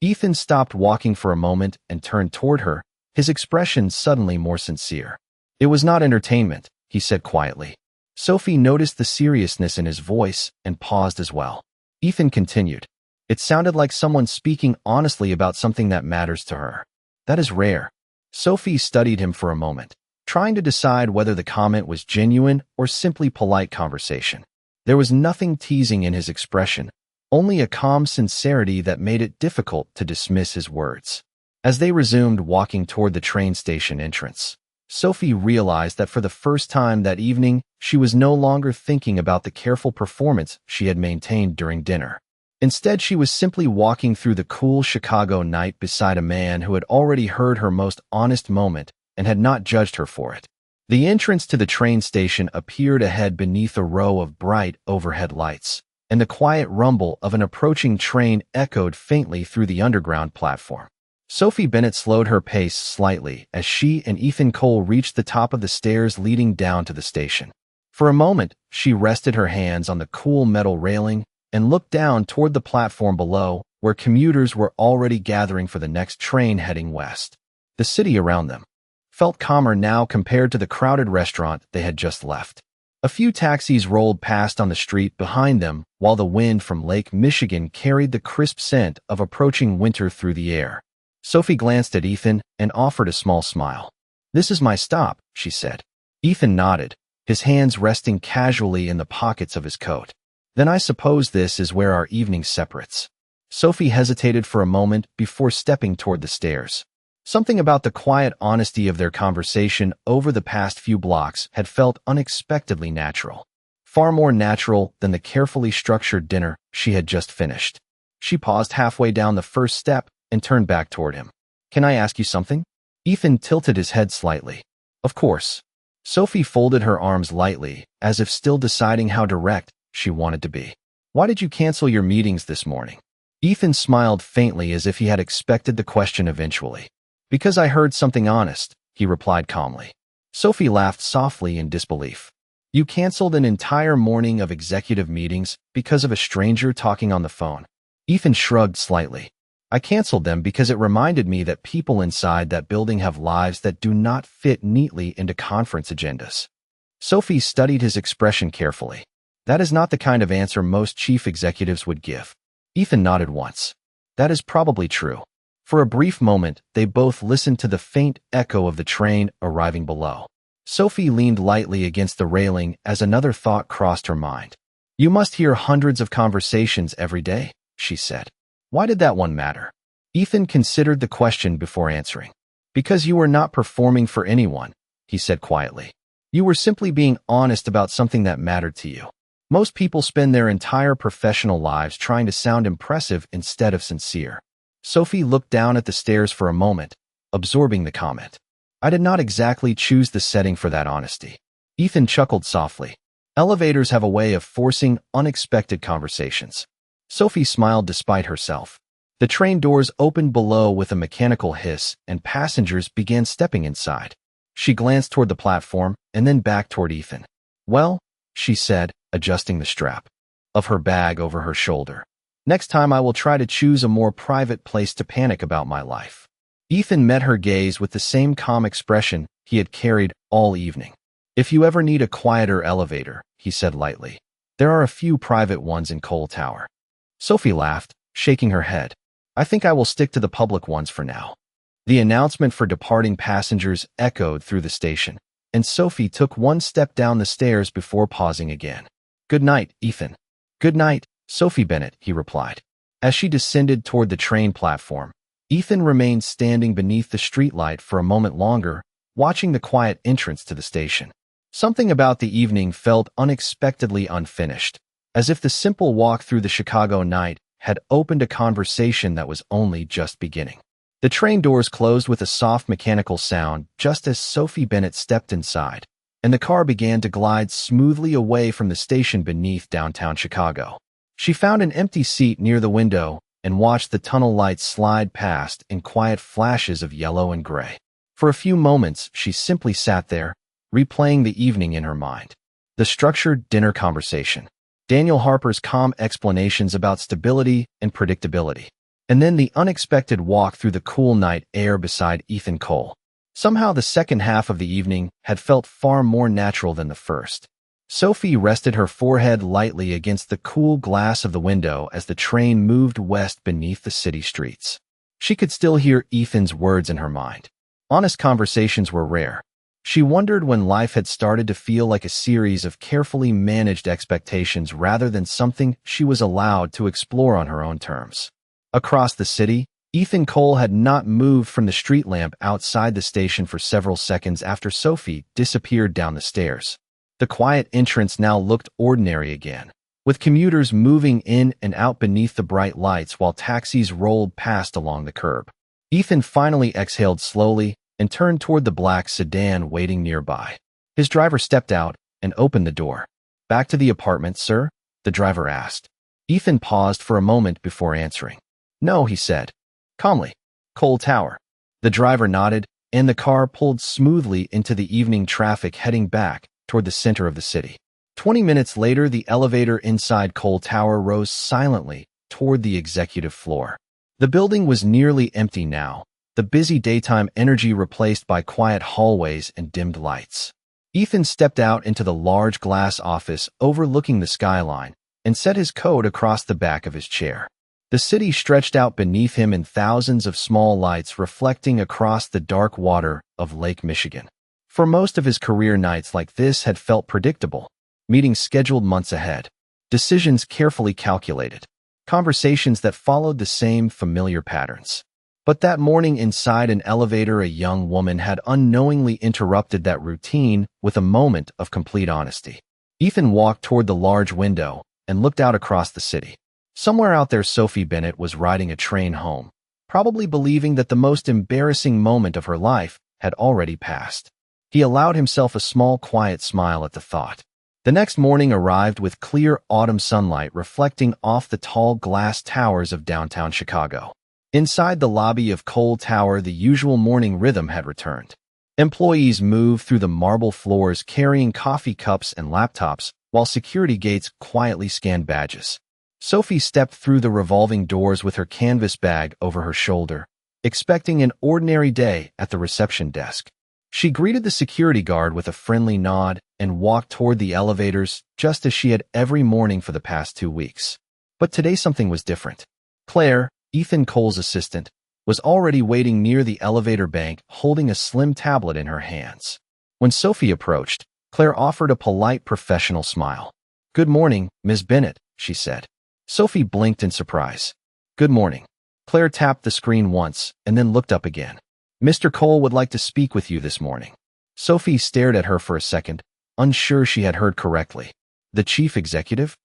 Ethan stopped walking for a moment and turned toward her, his expression suddenly more sincere. "It was not entertainment," he said quietly. Sophie noticed the seriousness in his voice and paused as well. Ethan continued. "It sounded like someone speaking honestly about something that matters to her. That is rare." Sophie studied him for a moment, trying to decide whether the comment was genuine or simply polite conversation. There was nothing teasing in his expression, only a calm sincerity that made it difficult to dismiss his words. As they resumed walking toward the train station entrance, Sophie realized that for the first time that evening, she was no longer thinking about the careful performance she had maintained during dinner. Instead, she was simply walking through the cool Chicago night beside a man who had already heard her most honest moment and had not judged her for it. The entrance to the train station appeared ahead beneath a row of bright overhead lights, and the quiet rumble of an approaching train echoed faintly through the underground platform. Sophie Bennett slowed her pace slightly as she and Ethan Cole reached the top of the stairs leading down to the station. For a moment, she rested her hands on the cool metal railing and looked down toward the platform below, where commuters were already gathering for the next train heading west. The city around them felt calmer now compared to the crowded restaurant they had just left. A few taxis rolled past on the street behind them, while the wind from Lake Michigan carried the crisp scent of approaching winter through the air. Sophie glanced at Ethan and offered a small smile. "This is my stop," she said. Ethan nodded, his hands resting casually in the pockets of his coat. "Then I suppose this is where our evening separates." Sophie hesitated for a moment before stepping toward the stairs. Something about the quiet honesty of their conversation over the past few blocks had felt unexpectedly natural. Far more natural than the carefully structured dinner she had just finished. She paused halfway down the first step and turned back toward him. "Can I ask you something?" Ethan tilted his head slightly. "Of course." Sophie folded her arms lightly, as if still deciding how direct she wanted to be. "Why did you cancel your meetings this morning?" Ethan smiled faintly as if he had expected the question eventually. "Because I heard something honest," he replied calmly. Sophie laughed softly in disbelief. "You canceled an entire morning of executive meetings because of a stranger talking on the phone?" Ethan shrugged slightly. "I canceled them because it reminded me that people inside that building have lives that do not fit neatly into conference agendas." Sophie studied his expression carefully. "That is not the kind of answer most chief executives would give." Ethan nodded once. "That is probably true." For a brief moment, they both listened to the faint echo of the train arriving below. Sophie leaned lightly against the railing as another thought crossed her mind. "You must hear hundreds of conversations every day," she said. "Why did that one matter?" Ethan considered the question before answering. "Because you were not performing for anyone," he said quietly. "You were simply being honest about something that mattered to you." Most people spend their entire professional lives trying to sound impressive instead of sincere. Sophie looked down at the stairs for a moment, absorbing the comment. I did not exactly choose the setting for that honesty. Ethan chuckled softly. Elevators have a way of forcing unexpected conversations. Sophie smiled despite herself. The train doors opened below with a mechanical hiss, and passengers began stepping inside. She glanced toward the platform and then back toward Ethan. Well, she said, adjusting the strap of her bag over her shoulder. Next time I will try to choose a more private place to panic about my life. Ethan met her gaze with the same calm expression he had carried all evening. If you ever need a quieter elevator, he said lightly, there are a few private ones in Cole Tower. Sophie laughed, shaking her head. I think I will stick to the public ones for now. The announcement for departing passengers echoed through the station, and Sophie took one step down the stairs before pausing again. Good night, Ethan. Good night, Sophie Bennett, he replied. As she descended toward the train platform, Ethan remained standing beneath the streetlight for a moment longer, watching the quiet entrance to the station. Something about the evening felt unexpectedly unfinished, as if the simple walk through the Chicago night had opened a conversation that was only just beginning. The train doors closed with a soft mechanical sound just as Sophie Bennett stepped inside, and the car began to glide smoothly away from the station beneath downtown Chicago. She found an empty seat near the window and watched the tunnel lights slide past in quiet flashes of yellow and gray. For a few moments, she simply sat there, replaying the evening in her mind. The structured dinner conversation, Daniel Harper's calm explanations about stability and predictability, and then the unexpected walk through the cool night air beside Ethan Cole. Somehow the second half of the evening had felt far more natural than the first. Sophie rested her forehead lightly against the cool glass of the window as the train moved west beneath the city streets. She could still hear Ethan's words in her mind. Honest conversations were rare. She wondered when life had started to feel like a series of carefully managed expectations rather than something she was allowed to explore on her own terms. Across the city, Ethan Cole had not moved from the street lamp outside the station for several seconds after Sophie disappeared down the stairs. The quiet entrance now looked ordinary again, with commuters moving in and out beneath the bright lights while taxis rolled past along the curb. Ethan finally exhaled slowly and turned toward the black sedan waiting nearby. His driver stepped out and opened the door. Back to the apartment, sir? The driver asked. Ethan paused for a moment before answering. No, he said, calmly. Cole Tower. The driver nodded, and the car pulled smoothly into the evening traffic heading back toward the center of the city. 20 minutes later, the elevator inside Cole Tower rose silently toward the executive floor. The building was nearly empty now, the busy daytime energy replaced by quiet hallways and dimmed lights. Ethan stepped out into the large glass office overlooking the skyline and set his coat across the back of his chair. The city stretched out beneath him in thousands of small lights reflecting across the dark water of Lake Michigan. For most of his career, nights like this had felt predictable, meetings scheduled months ahead, decisions carefully calculated, conversations that followed the same familiar patterns. But that morning inside an elevator, a young woman had unknowingly interrupted that routine with a moment of complete honesty. Ethan walked toward the large window and looked out across the city. Somewhere out there, Sophie Bennett was riding a train home, probably believing that the most embarrassing moment of her life had already passed. He allowed himself a small, quiet smile at the thought. The next morning arrived with clear autumn sunlight reflecting off the tall glass towers of downtown Chicago. Inside the lobby of Cole Tower, the usual morning rhythm had returned. Employees moved through the marble floors carrying coffee cups and laptops, while security gates quietly scanned badges. Sophie stepped through the revolving doors with her canvas bag over her shoulder, expecting an ordinary day at the reception desk. She greeted the security guard with a friendly nod and walked toward the elevators just as she had every morning for the past 2 weeks. But today something was different. Claire, Ethan Cole's assistant, was already waiting near the elevator bank holding a slim tablet in her hands. When Sophie approached, Claire offered a polite professional smile. Good morning, Ms. Bennett, she said. Sophie blinked in surprise. Good morning. Claire tapped the screen once and then looked up again. Mr. Cole would like to speak with you this morning. Sophie stared at her for a second, unsure she had heard correctly. The chief executive?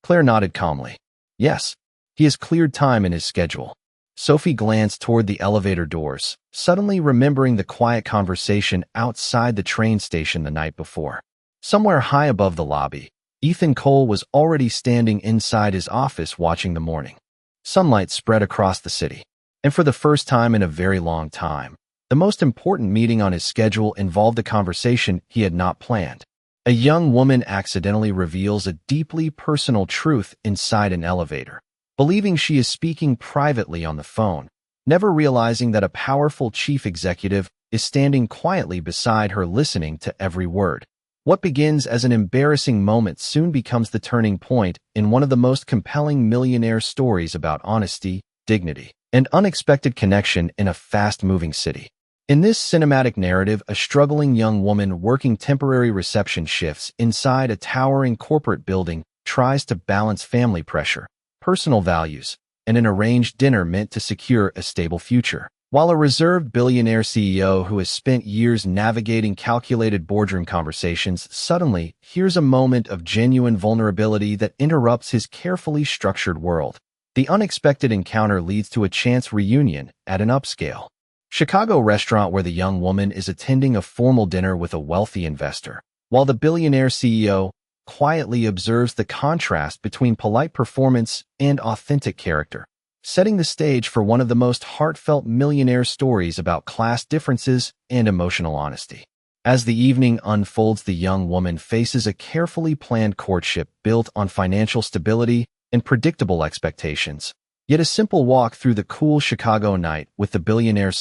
Claire nodded calmly. Yes, he has cleared time in his schedule. Sophie glanced toward the elevator doors, suddenly remembering the quiet conversation outside the train station the night before. Somewhere high above the lobby, Ethan Cole was already standing inside his office watching the morning. Sunlight spread across the city, and for the first time in a very long time, the most important meeting on his schedule involved a conversation he had not planned. A young woman accidentally reveals a deeply personal truth inside an elevator, believing she is speaking privately on the phone, never realizing that a powerful chief executive is standing quietly beside her listening to every word. What begins as an embarrassing moment soon becomes the turning point in one of the most compelling millionaire stories about honesty, dignity, and unexpected connection in a fast-moving city. In this cinematic narrative, a struggling young woman working temporary reception shifts inside a towering corporate building tries to balance family pressure, personal values, and an arranged dinner meant to secure a stable future. While a reserved billionaire CEO who has spent years navigating calculated boardroom conversations suddenly hears a moment of genuine vulnerability that interrupts his carefully structured world. The unexpected encounter leads to a chance reunion at an upscale Chicago restaurant where the young woman is attending a formal dinner with a wealthy investor, while the billionaire CEO quietly observes the contrast between polite performance and authentic character, setting the stage for one of the most heartfelt millionaire stories about class differences and emotional honesty. As the evening unfolds, the young woman faces a carefully planned courtship built on financial stability and predictable expectations. Yet a simple walk through the cool Chicago night with the billionaire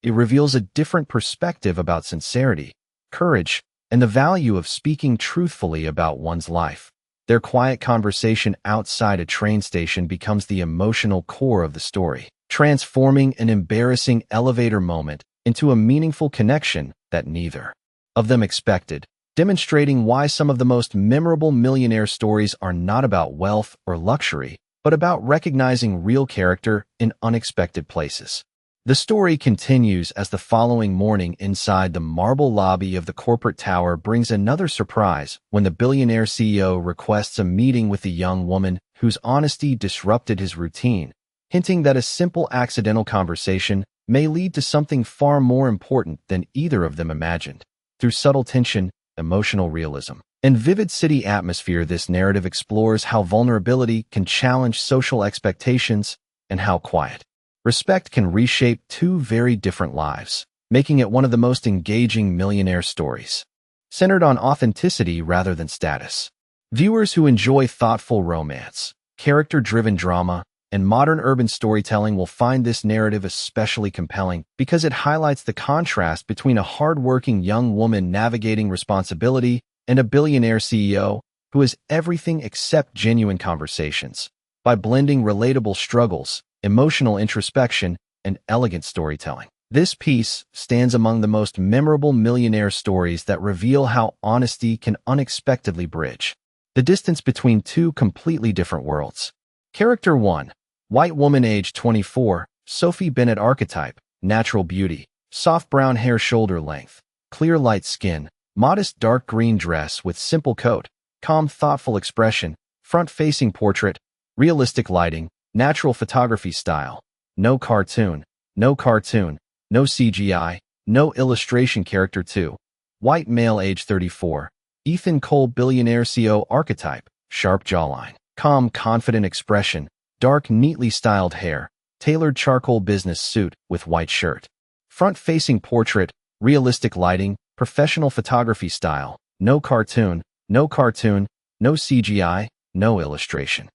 it reveals a different perspective about sincerity, courage, and the value of speaking truthfully about one's life. Their quiet conversation outside a train station becomes the emotional core of the story, transforming an embarrassing elevator moment into a meaningful connection that neither of them expected, demonstrating why some of the most memorable millionaire stories are not about wealth or luxury, but about recognizing real character in unexpected places. The story continues as the following morning inside the marble lobby of the corporate tower brings another surprise when the billionaire CEO requests a meeting with the young woman whose honesty disrupted his routine, hinting that a simple accidental conversation may lead to something far more important than either of them imagined. Through subtle tension, emotional realism, and vivid city atmosphere, this narrative explores how vulnerability can challenge social expectations and how quiet respect can reshape two very different lives, making it one of the most engaging millionaire stories, centered on authenticity rather than status. Viewers who enjoy thoughtful romance, character-driven drama, and modern urban storytelling will find this narrative especially compelling because it highlights the contrast between a hardworking young woman navigating responsibility and a billionaire CEO who has everything except genuine conversations. By blending relatable struggles, emotional introspection, and elegant storytelling, this piece stands among the most memorable millionaire stories that reveal how honesty can unexpectedly bridge the distance between two completely different worlds. Character 1. White woman, age 24, Sophie Bennett. Archetype: natural beauty, soft brown hair, shoulder length, clear light skin, modest dark green dress with simple coat, calm thoughtful expression, front-facing portrait, realistic lighting, natural photography style, no cartoon, no CGI, no illustration. Character 2. White male, age 34, Ethan Cole. Billionaire CEO. Archetype: sharp jawline, calm confident expression, dark neatly styled hair, tailored charcoal business suit with white shirt, front-facing portrait, realistic lighting, professional photography style, no cartoon, no CGI, no illustration.